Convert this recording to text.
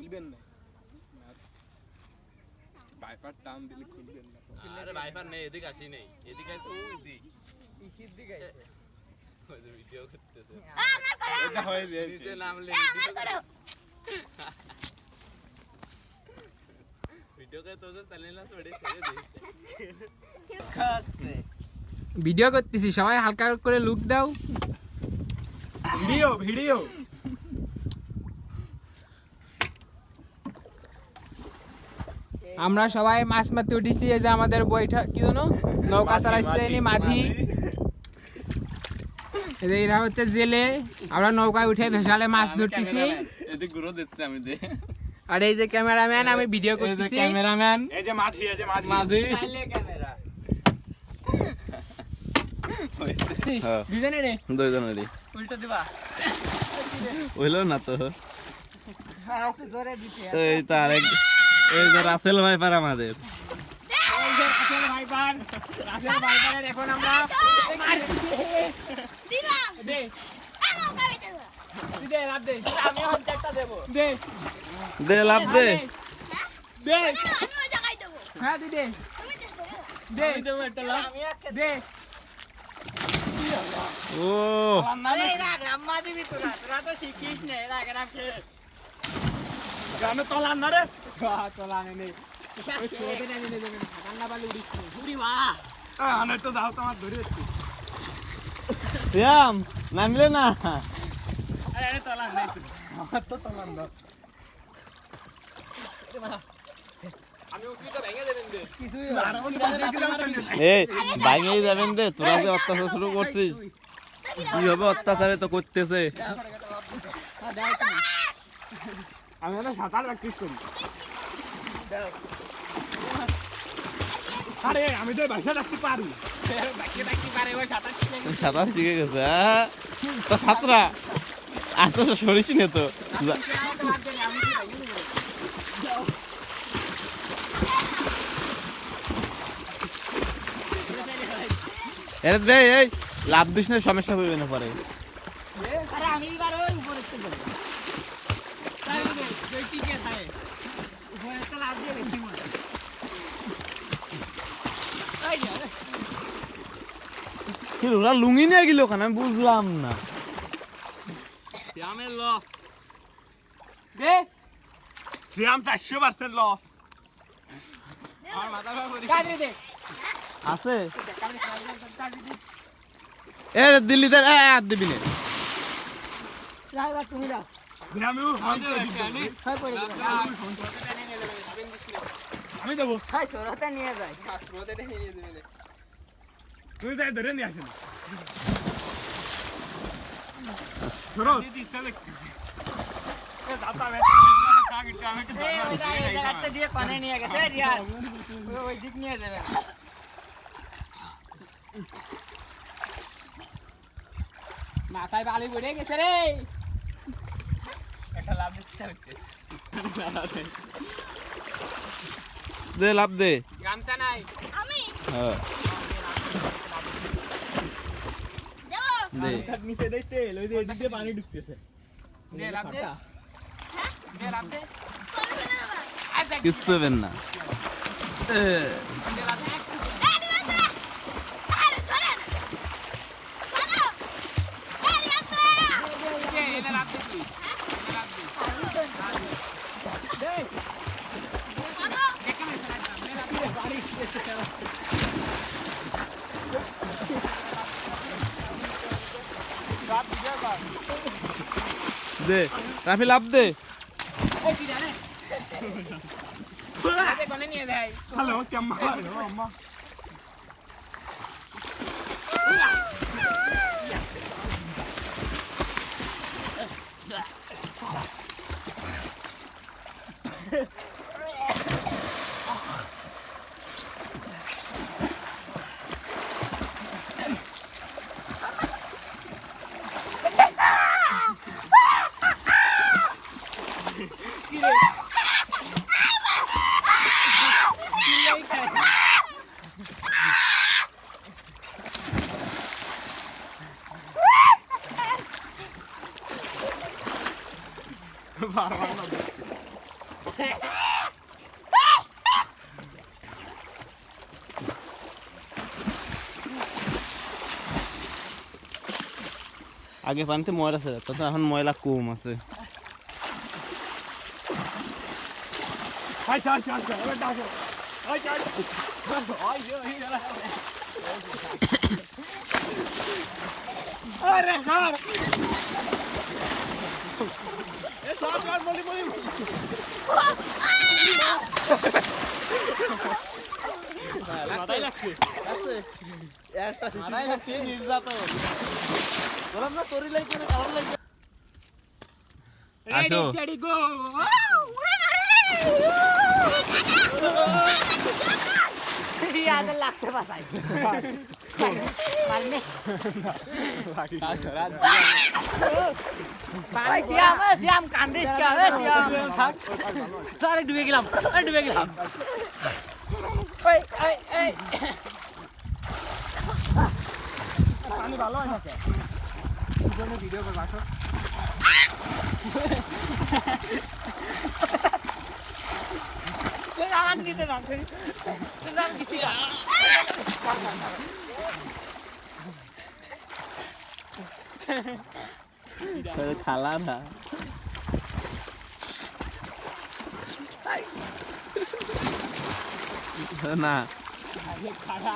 খুলবেন না ভাইপার টান দিলে খুলবেন না আরে ভাইপার নেই এদিকে আসি নেই এদিকে আছে ওই দিক ইসির দিকে আছে ওই যে ভিডিও করতেছে এটা হয়ে যায় নিচে নামলে ভিডিও করে তো চ্যানেল না ছোড়ে ছেড়ে দে খাচ্ছে ভিডিও করতেছি সবাই হালকা করে লুক দাও ভিডিও আমরা সবাই মাছ মারতে উঠেছি এই যে আমাদের বইটা কি জানো নৌকা চালাইছে নি মাঝি এরা হচ্ছে জেলে আমরা নৌকায় উঠে ভেসালে মাছ ধরতেছি এদিকে ঘুরো দিচ্ছে আমি দে আর এই যে ক্যামেরাম্যান আমি ভিডিও করতেছি ক্যামেরাম্যান এই যে মাঝি মাঝি চাইলে ক্যামেরা দুজনে রে দুইজনেরই উল্টো দিবা হইলো না তো আর একটু জোরে দিতে এই তো আরেক এই যে রাসেল ভাইপার আমাদের রাসেল ভাইপারের এখন আমরা দিলাম দে নৌকা বেচে দে লাভ দে আমি হন্টারটা দেব দে দে লাভ দে দে আমি ওই জায়গায় দেবো হ্যাঁ দে দে তুমি দেখো দে দেবো একটা লাভ আমি একটা দে ও এই রাগ আম্মা দিবি তোরা তোরা তো শিখিস না রাগ রাখে গানে তলান না রে চলা নেই ওই ছোটে নেই নেই দেবেন ঠান্ডা বালি উড়িস উড়ি মা আনে তো দাও তোমার ধরে যাচ্ছি শ্যাম নামলে না আরে আরে তোলা নাই তুই আমার তো তলান দাও আমি উঠলি তো ভেঙে দেবেন দে কিছুই এই ভাঙেই যাবেন রে তোরা যে অত্যাচার শুরু করছিস কি হবে অত্যাচারে তো করতেছে আমি না সাঁতার প্র্যাকটিস করি আরে আমি তো ভাষা রাখতে পারি বাকি পারে ওই সাঁতার শিখে সাঁতার শিখে গেছে হ্যাঁ তো সাঁতরা আর তো সরিস নে তো এর দে এই লাভ দিস না সমস্যা হইবে না পরে আরে আমি এবার ওই উপরে চলে যাব তাই রে তুই টিকে থাকে উপরে তো লাভ দিয়ে বেশি মজা এই যা কি ওরা লুঙ্গি নিয়ে গেল ওখানে আমি বুঝলাম না শ্যামের লস দে শ্যাম 400% লস কাজে দে আছে এ দিল্লিতে আর দিবি না রাগ রাগ তুমি রাগ আমিও হয় পড়ে গেল আমি দেবো হাই তোরাতে নিয়ে যায় স্রোতে নিয়ে দেবে তুই তাই ধরে নিয়ে আসেন ধরো দিদি চলে এ দাদা বেটা কাগিটা আমি কি এই ওই জায়গাতে দিয়ে কোণে নিয়ে গেছে রিয়াজ ওই দিক নিয়ে যাবে মাথায় বালি পড়ে গেছে রে একটা লাভ দিতে হচ্ছে দে লাভ দে গামছা নাই আমি হ্যাঁ দেবো দে নিচে দেখতে ওই যে এদিকে পানি ঢুকতেছে দে লাভ দে দে লাভ দে চলে ফেলে দেবো আচ্ছা কিচ্ছু হবেন না এ, দে লাভ দে এই নিবাসে আরে চলে না চলো এই নিবাসে দে এনে লাভ দে তুই লাভ দে চলো দেখে না দে লাভ দে বাড়ি দে রাফি লাভ দে এই কি জানে আরে কোনে নিয়ে যায় হ্যালো কেমন আম্মা আগে পানিতে ময়লা ছিল, তখন এখন ময়লা কম আছে। আচ্ছা আচ্ছা আচ্ছা এবার ডাকো আচ্ছা আরে স্যার এ স্যার বলি মাথায় লাগছে মাথায় লাগছে নির্যাতন বললাম না তোরই লাগছে না কারোর লাগছে। আসো চেড়ি গো ইয়াদের লাগছে বাসায় পারলে শ্যাম কান্দিস কে শ্যাম আরে ডুবে গেলাম পানি ভালো হয় না ভিডিও করবো আসো খালা না না খাড়া